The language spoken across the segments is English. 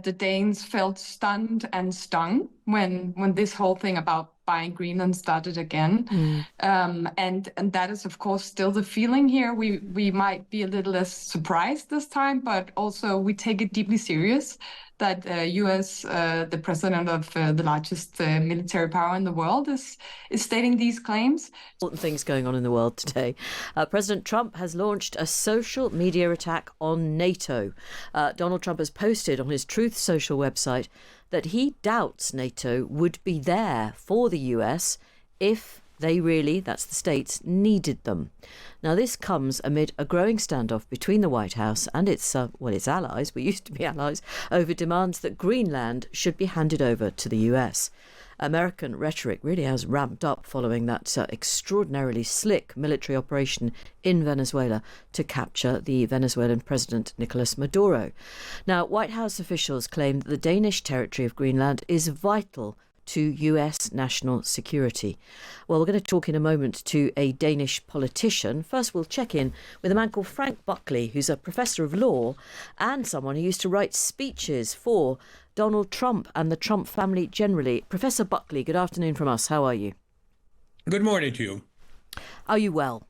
the Danes felt stunned and stung when this whole thing about buying Greenland started again. And that is, of course, still the feeling here. We might be a little less surprised this time, but also we take it deeply serious that US, the president of the largest military power in the world, is stating these claims. Important things going on in the world today. President Trump has launched a social media attack on NATO. Donald Trump has posted on his Truth Social website that he doubts NATO would be there for the US if they really, that's the states, needed them. Now, this comes amid a growing standoff between the White House and its allies, we used to be allies, over demands that Greenland should be handed over to the US. American rhetoric really has ramped up following that extraordinarily slick military operation in Venezuela to capture the Venezuelan President Nicolas Maduro. Now, White House officials claim that the Danish territory of Greenland is vital to US national security. Well, we're going to talk in a moment to a Danish politician. First, we'll check in with a man called Frank Buckley, who's a professor of law and someone who used to write speeches for Donald Trump and the Trump family generally. Professor Buckley, good afternoon from us. How are you? Good morning to you. Are you well?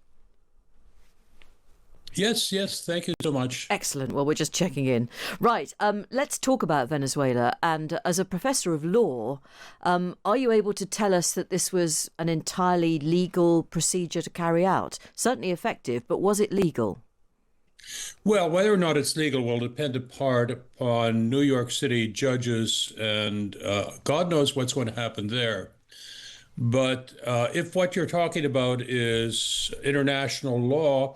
Yes, thank you so much. Excellent. Well, we're just checking in. Right, let's talk about Venezuela. And as a professor of law, are you able to tell us that this was an entirely legal procedure to carry out? Certainly effective, but was it legal? Well, whether or not it's legal will depend in part upon New York City judges, and God knows what's going to happen there. But if what you're talking about is international law,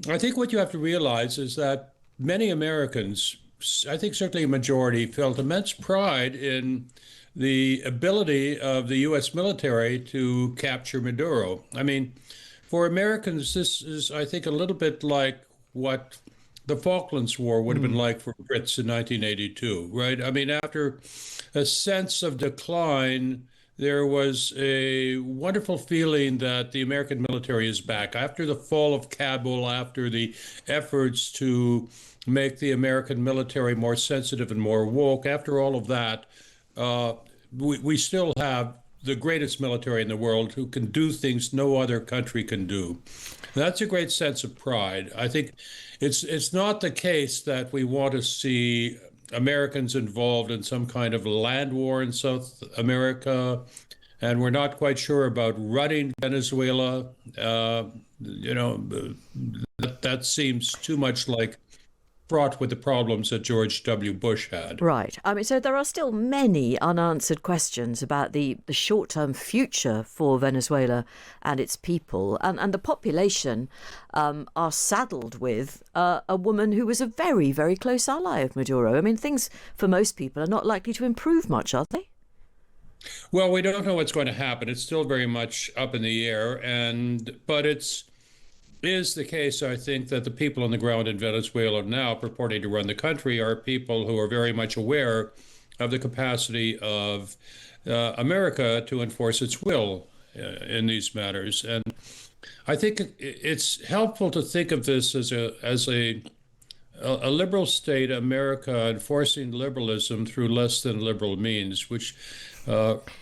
I think what you have to realize is that many Americans, I think certainly a majority, felt immense pride in the ability of the U.S. military to capture Maduro. I mean, for Americans, this is, I think, a little bit like what the Falklands War would have been like for Brits in 1982, right? I mean, after a sense of decline, there was a wonderful feeling that the American military is back. After the fall of Kabul, after the efforts to make the American military more sensitive and more woke, after all of that, we still have the greatest military in the world who can do things no other country can do. That's a great sense of pride. I think it's not the case that we want to see Americans involved in some kind of land war in South America, and we're not quite sure about running Venezuela. That seems too much like fraught with the problems that George W. Bush had. Right. I mean, so there are still many unanswered questions about the short-term future for Venezuela and its people. And the population are saddled with a woman who was a very, very close ally of Maduro. I mean, things for most people are not likely to improve much, are they? Well, we don't know what's going to happen. It's still very much up in the air. But it is the case, I think, that the people on the ground in Venezuela now purporting to run the country are people who are very much aware of the capacity of America to enforce its will in these matters. And I think it's helpful to think of this as a liberal state, America, enforcing liberalism through less than liberal means, which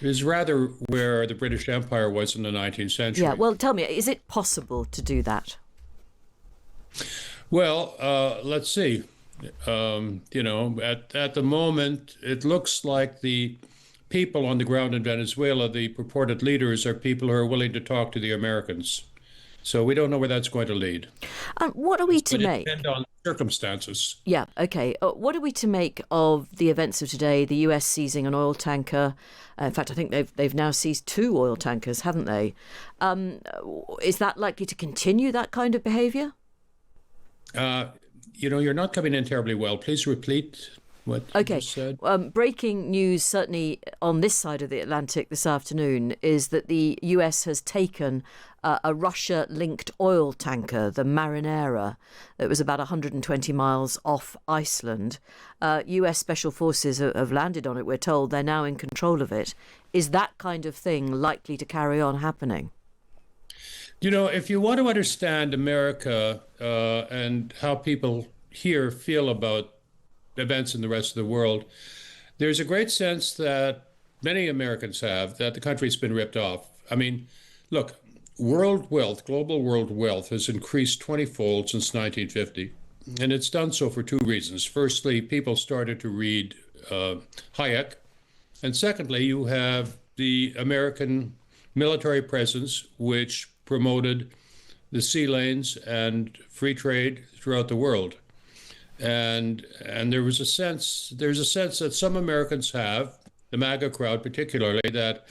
is rather where the British Empire was in the 19th century. Yeah, well, tell me, is it possible to do that? Well, let's see. At the moment, it looks like the people on the ground in Venezuela, the purported leaders, are people who are willing to talk to the Americans. So we don't know where that's going to lead. What are we to make? Depend on circumstances. Yeah, okay. What are we to make of the events of today? The US seizing an oil tanker. In fact, I think they've now seized 2 oil tankers, haven't they? Is that likely to continue, that kind of behaviour? You're not coming in terribly well. Please repeat what you said. Breaking news, certainly on this side of the Atlantic this afternoon, is that the US has taken a Russia-linked oil tanker, the Marinera. It was about 120 miles off Iceland. US Special Forces have landed on it, we're told. They're now in control of it. Is that kind of thing likely to carry on happening? If you want to understand America and how people here feel about events in the rest of the world, there's a great sense that many Americans have that the country's been ripped off. I mean, look, world wealth, global world wealth has increased 20-fold since 1950. And it's done so for two reasons. Firstly, people started to read Hayek. And secondly, you have the American military presence, which promoted the sea lanes and free trade throughout the world. And there's a sense that some Americans have, the MAGA crowd particularly, that,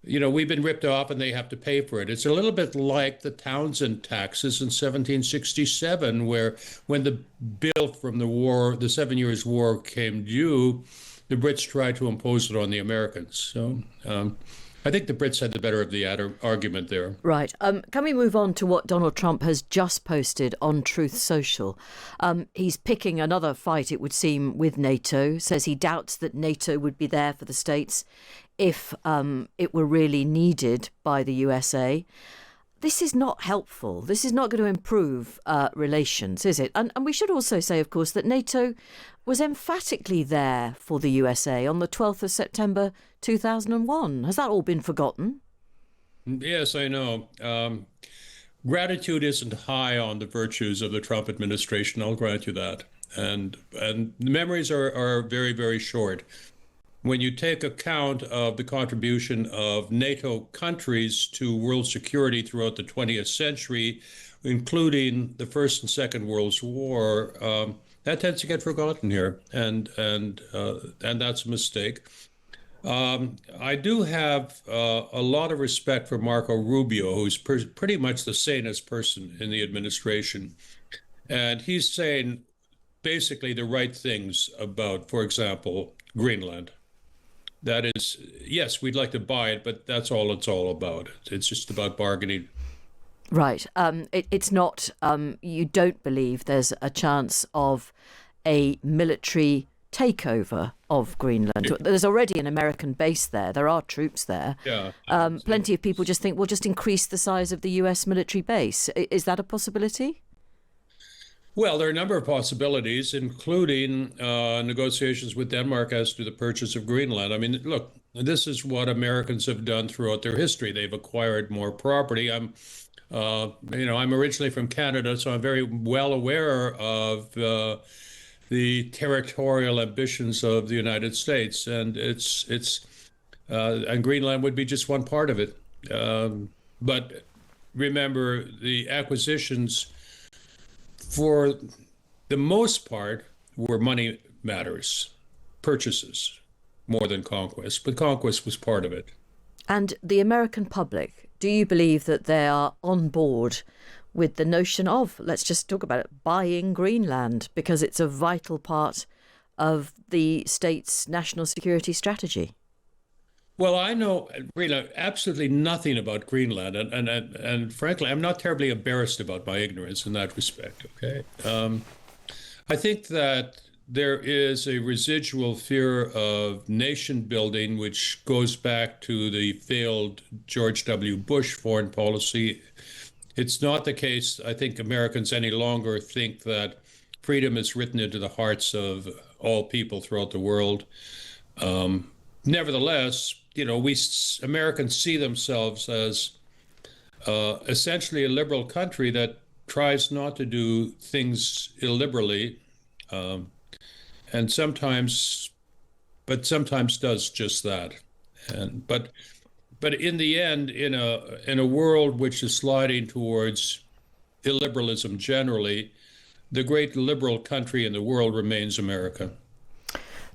you know, we've been ripped off and they have to pay for it. It's a little bit like the Townsend taxes in 1767, where when the bill from the war, the 7 Years' War, came due, the Brits tried to impose it on the Americans. So I think the Brits had the better of the argument there. Right. Can we move on to what Donald Trump has just posted on Truth Social? He's picking another fight, it would seem, with NATO, says he doubts that NATO would be there for the states if it were really needed by the USA. This is not helpful. This is not going to improve relations, is it? And we should also say, of course, that NATO was emphatically there for the USA on the 12th of September 2001. Has that all been forgotten? Yes, I know. Gratitude isn't high on the virtues of the Trump administration, I'll grant you that. And the memories are very, very short. When you take account of the contribution of NATO countries to world security throughout the 20th century, including the First and Second World War, that tends to get forgotten here, and that's a mistake. I do have a lot of respect for Marco Rubio, who's pretty much the sanest person in the administration, and he's saying basically the right things about, for example, Greenland. That is, yes, we'd like to buy it, but that's all it's all about. It's just about bargaining. Right. It's not, you don't believe there's a chance of a military takeover of Greenland. There's already an American base there. There are troops there. Yeah. Plenty of people just think, we'll just increase the size of the US military base. Is that a possibility? Well, there are a number of possibilities, including negotiations with Denmark as to the purchase of Greenland. I mean, look, this is what Americans have done throughout their history. They've acquired more property. I'm originally from Canada, so I'm very well aware of the territorial ambitions of the United States, and and Greenland would be just one part of it. But remember, the acquisitions, for the most part, were money matters, purchases more than conquest, but conquest was part of it. And the American public, do you believe that they are on board with the notion of, let's just talk about it, buying Greenland, because it's a vital part of the state's national security strategy? Well, I know really absolutely nothing about Greenland, and frankly, I'm not terribly embarrassed about my ignorance in that respect. Okay, I think that there is a residual fear of nation building, which goes back to the failed George W. Bush foreign policy. It's not the case, I think, Americans any longer think that freedom is written into the hearts of all people throughout the world. Nevertheless, you know, Americans see themselves as essentially a liberal country that tries not to do things illiberally, and sometimes does just that. But in the end, in a world which is sliding towards illiberalism generally, the great liberal country in the world remains America.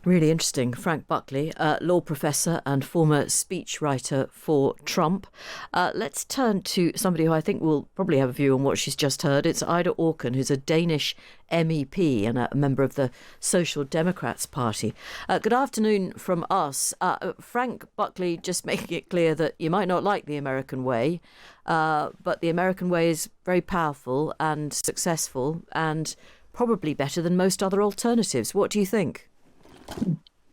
Really interesting. Frank Buckley, law professor and former speechwriter for Trump. Let's turn to somebody who I think will probably have a view on what she's just heard. It's Ida Aucken, who's a Danish MEP and a member of the Social Democrats Party. Good afternoon from us. Frank Buckley just making it clear that you might not like the American way, but the American way is very powerful and successful and probably better than most other alternatives. What do you think?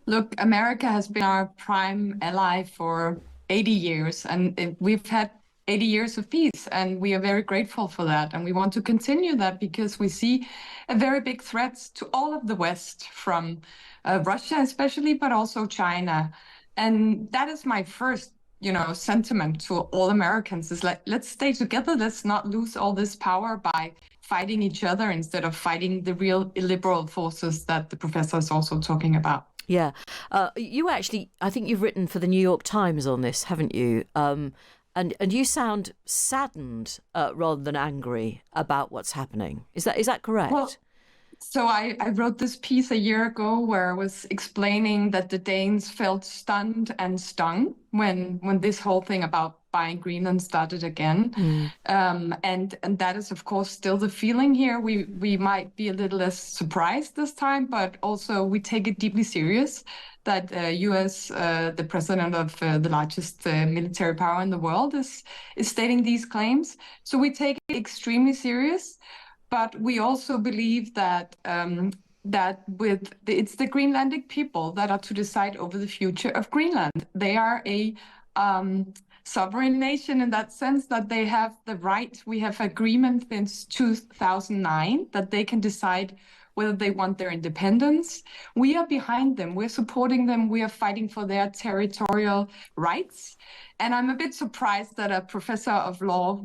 Look, America has been our prime ally for 80 years, and we've had 80 years of peace. And we are very grateful for that. And we want to continue that because we see a very big threat to all of the West from Russia especially, but also China. And that is my first sentiment to all Americans is like, let's stay together. Let's not lose all this power by fighting each other instead of fighting the real illiberal forces that the professor is also talking about. Yeah. You actually, I think you've written for the New York Times on this, haven't you? And you sound saddened rather than angry about what's happening. Is that correct? Well, so I wrote this piece a year ago where I was explaining that the Danes felt stunned and stung when this whole thing about buying Greenland started again. And that is, of course, still the feeling here. We might be a little less surprised this time, but also we take it deeply serious that US, the president of the largest military power in the world, is stating these claims. So we take it extremely serious. But we also believe that it's the Greenlandic people that are to decide over the future of Greenland. They are a sovereign nation in that sense that they have the right. We have agreement since 2009 that they can decide whether they want their independence. We are behind them. We're supporting them. We are fighting for their territorial rights. And I'm a bit surprised that a professor of law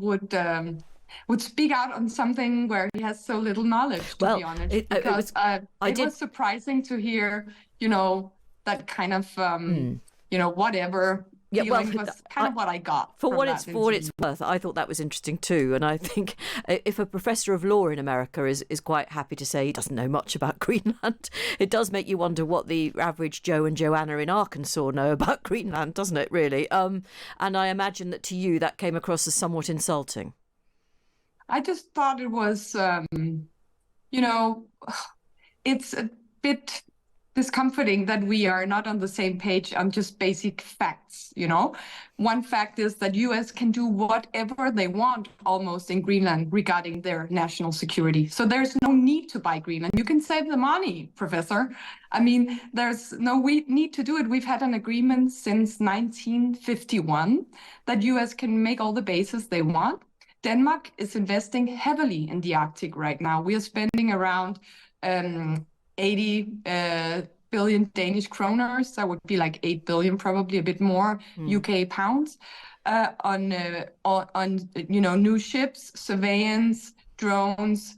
would speak out on something where he has so little knowledge, to be honest. It was surprising to hear, that kind of, whatever feeling was kind of what I got. For what it's worth, I thought that was interesting too. And I think if a professor of law in America is quite happy to say he doesn't know much about Greenland, it does make you wonder what the average Joe and Joanna in Arkansas know about Greenland, doesn't it, really? And I imagine that to you that came across as somewhat insulting. I just thought it was, it's a bit discomforting that we are not on the same page on just basic facts, One fact is that US can do whatever they want almost in Greenland regarding their national security. So there's no need to buy Greenland. You can save the money, Professor. I mean, there's no need to do it. We've had an agreement since 1951 that US can make all the bases they want. Denmark is investing heavily in the Arctic right now. We are spending around 80 billion Danish kroners. That would be like 8 billion, probably a bit more UK pounds, on new ships, surveillance, drones.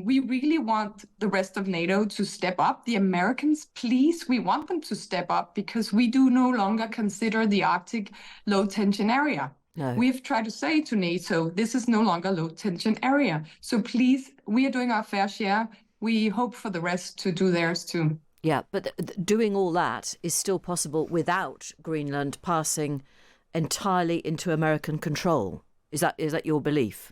We really want the rest of NATO to step up. The Americans, please, we want them to step up because we do no longer consider the Arctic low tension area. No. We've tried to say to NATO, this is no longer low tension area. So please, we are doing our fair share. We hope for the rest to do theirs too. Yeah, but doing all that is still possible without Greenland passing entirely into American control. Is that your belief?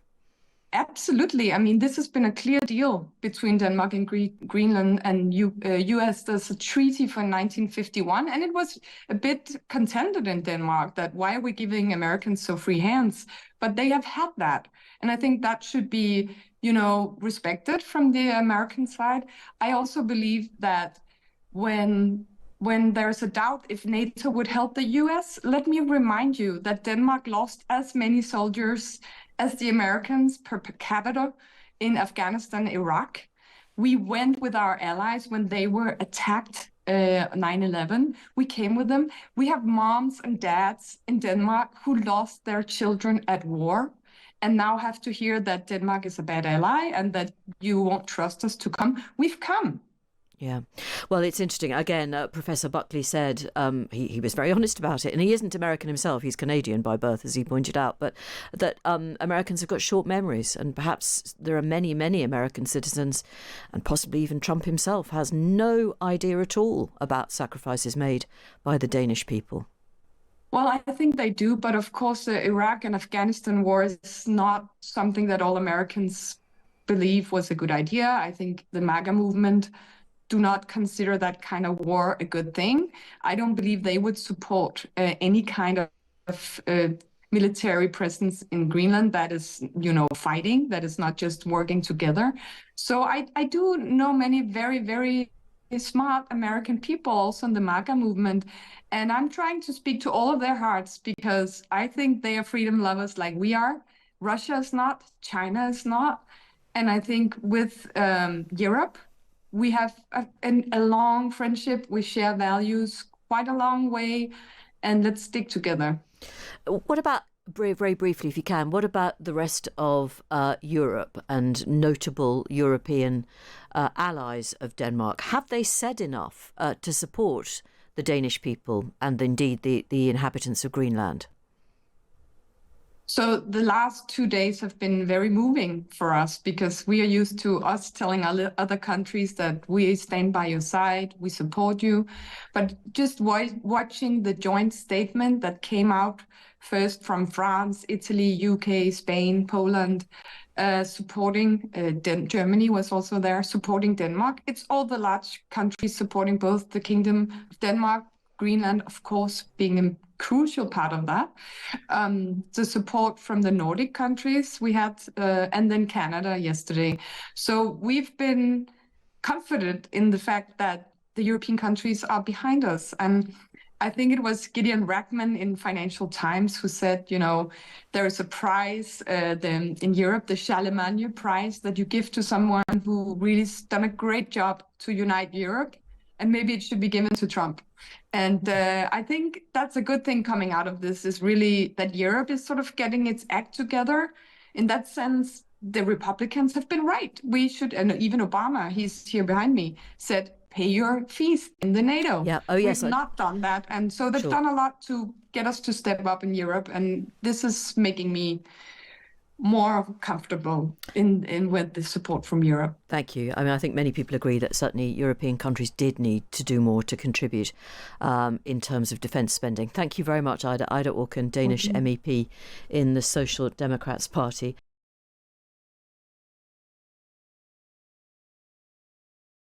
Absolutely. I mean, this has been a clear deal between Denmark and Greenland and US. There's a treaty from 1951, and it was a bit contended in Denmark that why are we giving Americans so free hands? But they have had that. And I think that should be, respected from the American side. I also believe that when there's a doubt if NATO would help the US, let me remind you that Denmark lost as many soldiers as the Americans per capita in Afghanistan, Iraq. We went with our allies when they were attacked 9/11. We came with them. We have moms and dads in Denmark who lost their children at war and now have to hear that Denmark is a bad ally and that you won't trust us to come. We've come. Yeah. Well, it's interesting. Again, Professor Buckley said he was very honest about it. And he isn't American himself. He's Canadian by birth, as he pointed out. But that Americans have got short memories. And perhaps there are many, many American citizens, and possibly even Trump himself, has no idea at all about sacrifices made by the Danish people. Well, I think they do. But of course, the Iraq and Afghanistan war is not something that all Americans believe was a good idea. I think the MAGA movement do not consider that kind of war a good thing. I don't believe they would support any kind of military presence in Greenland that is, fighting, that is not just working together. So I do know many very, very smart American people also in the MAGA movement. And I'm trying to speak to all of their hearts because I think they are freedom lovers like we are. Russia is not, China is not. And I think with Europe, we have a long friendship. We share values quite a long way, and let's stick together. What about, very briefly, if you can, what about the rest of Europe and notable European allies of Denmark? Have they said enough to support the Danish people and indeed the inhabitants of Greenland? So the last 2 days have been very moving for us because we are used to us telling other countries that we stand by your side, we support you. But just watching the joint statement that came out first from France, Italy, UK, Spain, Poland, supporting Germany was also there, supporting Denmark. It's all the large countries supporting both the Kingdom of Denmark, Greenland, of course, being a crucial part of that. The support from the Nordic countries we had, and then Canada yesterday. So we've been confident in the fact that the European countries are behind us. And I think it was Gideon Rackman in Financial Times who said, there is a prize in Europe, the Charlemagne Prize, that you give to someone who really has done a great job to unite Europe. And maybe it should be given to Trump. And I think that's a good thing coming out of this, is really that Europe is sort of getting its act together. In that sense, the Republicans have been right. We should, and even Obama, he's here behind me, said, pay your fees in the NATO. Yeah. Oh, yes. We've not done that. And so they've done a lot to get us to step up in Europe. And this is making me more comfortable in with the support from Europe. Thank you. I mean, I think many people agree that certainly European countries did need to do more to contribute in terms of defence spending. Thank you very much, Ida Aucken, Danish MEP in the Social Democrats Party.